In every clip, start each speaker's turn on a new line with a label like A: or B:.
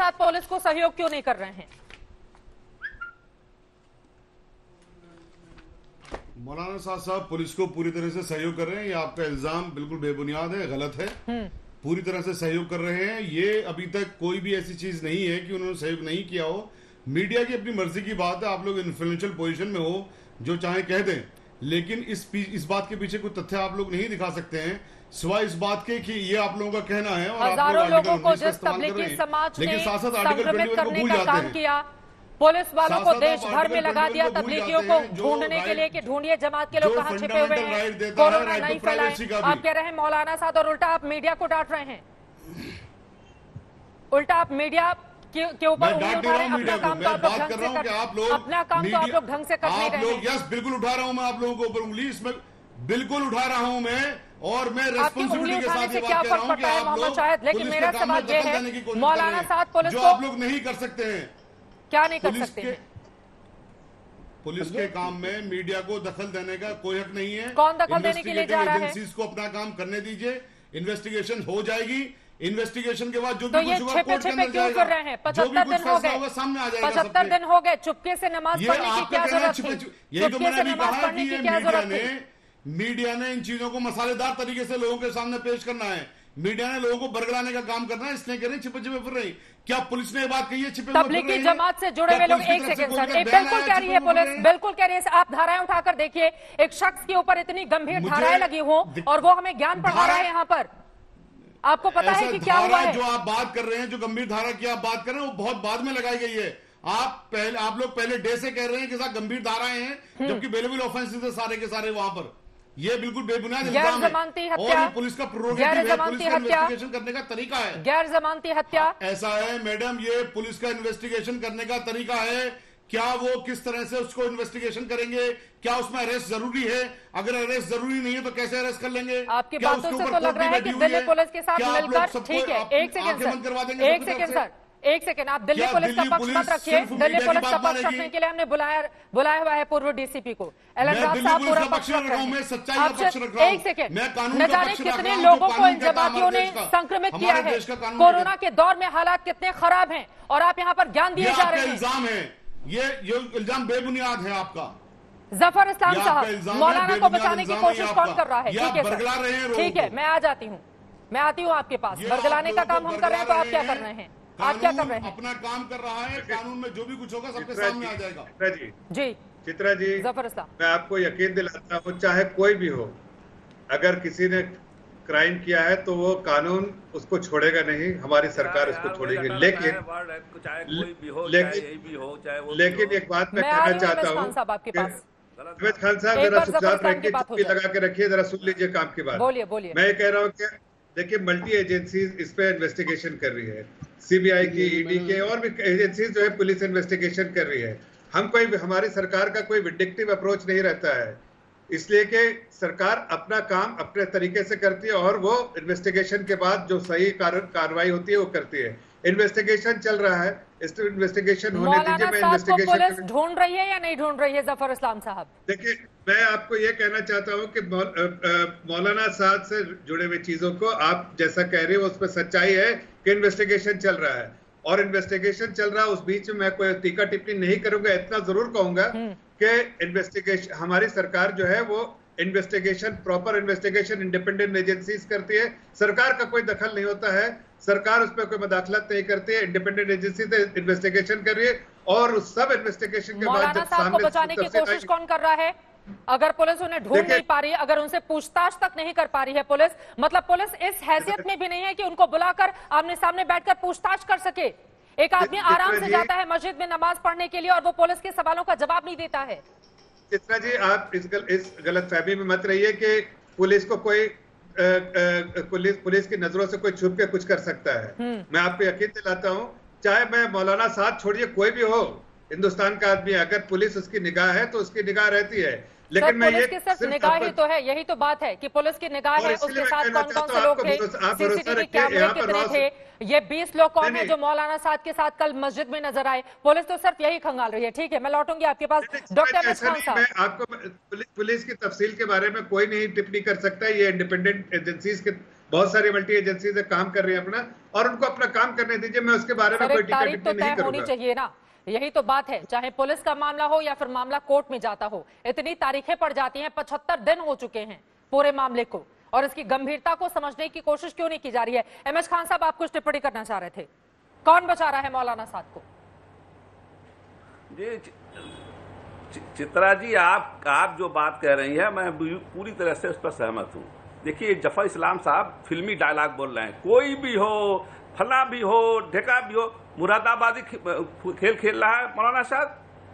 A: साथ पुलिस को सहयोग क्यों नहीं कर रहे हैं?
B: मौलाना साहब पुलिस को पूरी तरह से सहयोग कर रहे हैं। ये आपका इल्जाम बिल्कुल बेबुनियाद है, गलत है। पूरी तरह से सहयोग कर रहे हैं। ये अभी तक कोई भी ऐसी चीज नहीं है कि उन्होंने सहयोग नहीं किया हो। मीडिया की अपनी मर्जी की बात है, आप लोग इन्फ्लुएंशियल पोजीशन में हो, जो चाहे कह दें, लेकिन इस बात के पीछे कोई तथ्य आप लोग नहीं दिखा सकते हैं सिवाय इस बात के कि ये आप लोगों का कहना है और
A: हजारों लोगों को जिस तबलीगी समाज ने संक्रमित करने का काम किया, पुलिस वालों को देश भर में लगा दिया तबलीगियों को ढूंढने के लिए कि ढूंढिए जमात के लोग कहां छिपे हुए हैं, कोरोना नहीं फैलाए। आप कह रहे हैं मौलाना साहब, और उल्टा आप मीडिया को डांट रहे हैं। उल्टा आप मीडिया के ऊपर उंगली उठा रहे हैं। अपना काम तो आप लोग ढंग से कर नहीं रहे हैं।
B: यस, बिल्कुल उठा रहा हूं मैं आप लोगों को ऊपर उंगली, इसमें बिल्कुल उठा रहा हूं मैं, और मैं
A: रिस्पांसिबिलिटी के साथ ये बात कह रहा हूं कि आप लोग, लेकिन मेरा सवाल ये है मौलाना साहब, पुलिस
B: जो
A: को
B: आप लोग नहीं कर सकते हैं।
A: क्या नहीं कर सकते हैं?
B: पुलिस के काम में मीडिया को दखल देने का कोई हक नहीं है।
A: कौन दखल देने के लिए जा रहा है?
B: एजेंसीज को अपना काम करने दीजिए, इन्वेस्टिगेशन हो जाएगी। इन्वेस्टिगेशन के बाद जो
A: तो ये छिपे छिपे क्यों कर रहे हैं? 75 दिन हो गए,
B: सामने आ जाएगा।
A: 75 दिन हो गए, चुपके से नमाज पढ़ने की क्या जरूरत थी?
B: यही तो मैंने अभी कहा
A: पढ़ने
B: कि
A: की क्या जरूरत थी?
B: मीडिया ने इन चीजों को मसालेदार तरीके से लोगों के सामने पेश करना है। मीडिया ने लोगों को बरगलाने का काम करना है, इसलिए कह रहे छिपे छिपे फिर रही। क्या पुलिस ने ये बात कही है छिपे
A: तबलीगी जमात से जुड़े हुए लोग? एक सेकंड सर, बिल्कुल कह रही है पुलिस, बिल्कुल कह रही है। आप धाराएं उठाकर देखिए, एक शख्स के ऊपर इतनी गंभीर धाराएं लगी हो और वो हमें ज्ञान पढ़ा रहा है यहाँ पर। आपको पता है कि क्या हुआ है?
B: जो आप बात कर रहे हैं, जो गंभीर धारा की आप बात कर रहे हैं, वो बहुत बाद में लगाई गई है। आप लोग पहले डे से कह रहे हैं कि साथ गंभीर धाराएं हैं, जबकि बेलेबल ऑफेंसेस है सारे के सारे वहां पर। ये बिल्कुल बेबुनियाद इल्जाम है और पुलिस का प्रोरोगेटिव है, पुलिस का इन्वेस्टिगेशन करने का तरीका है।
A: गैर जमानती हत्या
B: ऐसा है मैडम, ये पुलिस का इन्वेस्टिगेशन करने का तरीका है। क्या वो किस तरह से उसको इन्वेस्टिगेशन करेंगे? क्या उसमें अरेस्ट जरूरी है? अगर अरेस्ट जरूरी नहीं है तो कैसे अरेस्ट कर लेंगे?
A: आपकी बातों से तो लग रहा है कि दिल्ली पुलिस के साथ मिलकर, ठीक है, एक सेकंड सर, एक सेकंड, आप दिल्ली पुलिस का पक्ष मत रखिए। दिल्ली पुलिस का पक्ष रखने के लिए हमने बुलाया हुआ है पूर्व डीसीपी को। एलएनराव साहब पूरा पक्ष रख रहे हैं। एक सेकंड, न जाने कितने लोगों को इन जमातियों ने संक्रमित किया है। कोरोना के दौर में हालात कितने खराब हैं और आप यहाँ पर ज्ञान दिए जा रहे हैं।
B: इल्जाम है ये इल्जाम बेबुनियाद है आपका।
A: जफर इस्लाम साहब, मौलाना को बचाने की कोशिश कौन कर रहा है? ठीक है सर, ठीक है, मैं आ जाती हूँ, मैं आती हूँ आपके पास। बरगलाने का काम हम कर रहे हैं तो आप क्या कर रहे हैं? आप क्या कर रहे हैं?
B: अपना काम कर रहा है, कानून में जो भी कुछ होगा सबके सामने आ जाएगा।
A: जी
C: चित्रा जी,
A: जफर इस्लाम,
C: मैं आपको यकीन दिलाता हूँ, चाहे कोई भी हो, अगर किसी ने क्राइम किया है तो वो कानून उसको छोड़ेगा नहीं, हमारी सरकार उसको छोड़ेगी। लेकिन एक बात मैं कहना चाहता हूँ, अहमद खान साहब जरा सुझाव रखिए, लगा के रखिए, जरा सुन लीजिए काम की बात।
A: बोलिए।
C: मैं ये कह रहा हूँ कि देखिए, मल्टी एजेंसीज इस पे इन्वेस्टिगेशन कर रही है, सीबीआई की, ईडी के और भी एजेंसीज जो है पुलिस इन्वेस्टिगेशन कर रही है। हमारी सरकार का कोई विंडिक्टिव अप्रोच नहीं रहता है, इसलिए कि सरकार अपना काम अपने तरीके से करती है और वो इन्वेस्टिगेशन के बाद जो सही कार्रवाई होती है वो करती है। इन्वेस्टिगेशन चल रहा है, इस इन्वेस्टिगेशन होने दीजिए। मैं
A: इन्वेस्टिगेशन ढूंढ रही है या नहीं ढूंढ रही है जफर इस्लाम साहब?
C: देखिए, मैं आपको ये कहना चाहता हूँ कि मौलाना साहब से जुड़े हुए चीजों को आप जैसा कह रहे हो उस पर सच्चाई है कि इन्वेस्टिगेशन चल रहा है और इन्वेस्टिगेशन चल रहा है। उस बीच में मैं कोई टीका टिप्पणी नहीं करूंगा, इतना जरूर कहूंगा कि इन्वेस्टिगेशन, हमारी सरकार जो है वो investigation, proper investigation independent agencies करती है। सरकार का कोई दखल नहीं होता है, सरकार उस पर कोई मदाखलत नहीं करती है, इंडिपेंडेंट एजेंसी से इन्वेस्टिगेशन कर रही है और उस सब इन्वेस्टिगेशन के बाद जब
A: साहब को बचाने की कोशिश कौन कर रहा है? अगर पुलिस उन्हें ढूंढ नहीं पा रही है, अगर उनसे पूछताछ तक नहीं कर पा रही है पुलिस, मतलब पुलिस इस हैसियत में भी नहीं है कि उनको बुलाकर आमने सामने बैठकर पूछताछ कर सके। एक आदमी आराम से जाता है मस्जिद में नमाज पढ़ने के लिए और वो पुलिस के सवालों का जवाब नहीं देता है।
C: चित्रा जी, आप इस गलतफहमी में मत रहिए कि पुलिस को कोई पुलिस की नजरों से कोई छुप के कुछ कर सकता है। मैं आपको यकीन दिलाता हूं, चाहे मैं मौलाना साहब छोड़िए कोई भी हो, हिंदुस्तान का आदमी, अगर पुलिस उसकी निगाह है तो उसकी निगाह रहती है। लेकिन मैं ये
A: सिर्फ निगाह ही तो है, यही तो बात है कि पुलिस की निगाह है। उसके साथ कौन कौन से लोग थे, सीसीटीवी कैमरे कितने थे, ये 20 लोग कौन है जो मौलाना साहब के साथ कल मस्जिद में नजर आए? पुलिस तो सिर्फ यही खंगाल रही है। ठीक है, मैं लौटूंगी आपके पास। डॉक्टर अहमद खान साहब,
C: मैं आपको पुलिस की तफसील के बारे में कोई नहीं टिप्पणी कर सकता है। ये इंडिपेंडेंट एजेंसीज के बहुत सारी मल्टी एजेंसीज काम कर रही है अपना, और उनको अपना काम करने दीजिए। मैं उसके बारे में कोई टीका
A: तारीख तो
C: टिप्पणी नहीं
A: तय होनी
C: करूंगा।
A: चाहिए ना, यही तो बात है। चाहे पुलिस का मामला हो या फिर मामला कोर्ट में जाता हो, इतनी तारीखें पड़ जाती हैं। 75 दिन हो चुके हैं पूरे मामले को, और इसकी गंभीरता को समझने की कोशिश क्यों नहीं की जा रही है? एमएच खान साहब, आप कुछ टिप्पणी करना चाह रहे थे। कौन बचा रहा है मौलाना साद को?
D: जी चित्रा जी, आप जो बात कह रही हैं मैं पूरी तरह से उस पर सहमत हूं। देखिए, जफर इस्लाम साहब फिल्मी डायलॉग बोल रहे हैं। कोई भी हो, फला भी हो, ढेका भी हो, मुरादाबादी खेल खेल रहा है मौलाना साहब।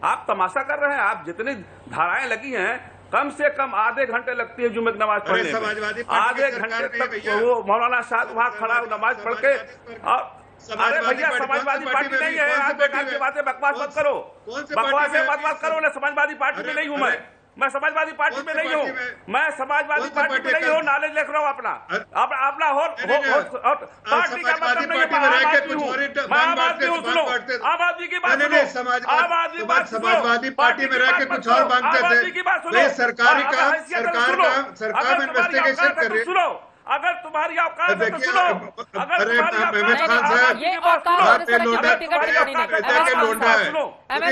D: आप तमाशा कर रहे हैं। आप जितनी धाराएं लगी हैं, कम से कम आधे घंटे लगती है जुम्मे की नमाज पढ़ने में। आधे घंटे तक वो मौलाना साहब वहां खड़ा नमाज पढ़ के, अरे भैया समाजवादी पार्टी नहीं है, आप बेकार की बातें बकवास मत करो, बकवास से बकवास करो ना। समाजवादी पार्टी में नहीं हूं मैं समाजवादी पार्टी में नहीं हूँ, मैं समाजवादी पार्टी में नहीं हूँ। नॉलेज देख रहा हूँ अपना हो पार्टी का मतलब नहीं है। मैं आम आदमी हूँ, सुनो आम आदमी की बात सुनो। आम आदमी
C: समाजवादी पार्टी में रह के कुछ और मांगते थे। सरकार में इन्वेस्टिगेशन कर रही है।
D: अगर तुम्हारी औकात है तो सुनो। अगर
A: ये औकात और इस तरह की व्यक्तिगत टिप्पणी नहीं।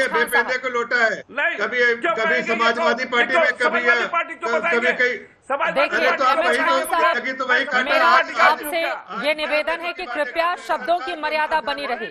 C: बेपेंदे को लोटा है, कभी समाजवादी पार्टी में, कभी कहीं।
A: देखिए आपसे ये निवेदन है कि कृपया शब्दों की मर्यादा बनी रहे।